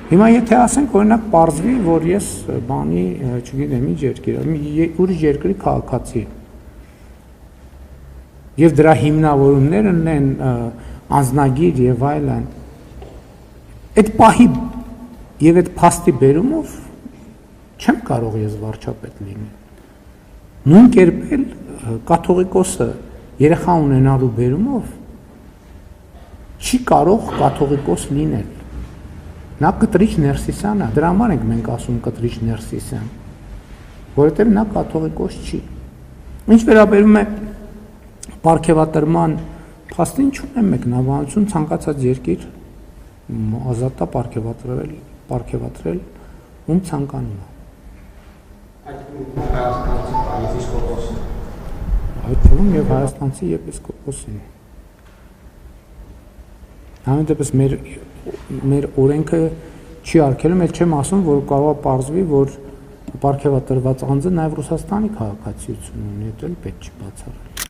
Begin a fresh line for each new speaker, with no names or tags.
Հիմա եթե ասենք օրինակ պարզվի, որ ես բանի, չգիտեմ, ինչ երկիր, ուրիշ երկրի քաղաքացի եմ։ Եվ դրա հիմնավորումներն են անձնագիր եւ այլն։ Այդ պահի եւ այդ փաստի բերումով չեմ կարող ես վարչապետ լինել։ Նույն կերպ էլ կաթողիկոսը երեխա ունենալու բերումով չի կարող կաթողիկոս լինել։ Նա կտրիչ ներսիսան է, դրա համար ենք մենք ասում կտրիչ ներսիսան, որովհետև նա կաթողիկոս չի։ Ինչ վերաբերում է պարգևատրման փաստին, չունեմ մեկնաբանություն, ցանկացած երկիր ազատ է պարգևատրել ում ցանկանում է։ Այդ թվում եւ հայաստանցի եպիսկոպոսին։ Համեն դեպս մեր օրենքը չի արգելում, էլ չեմ ասում, որ կարող է պարզվի, որ պարգևատրված անձը նաև Ռուսաստանի քաղաքացիություն ունի, դա էլ պետք չի բացառել։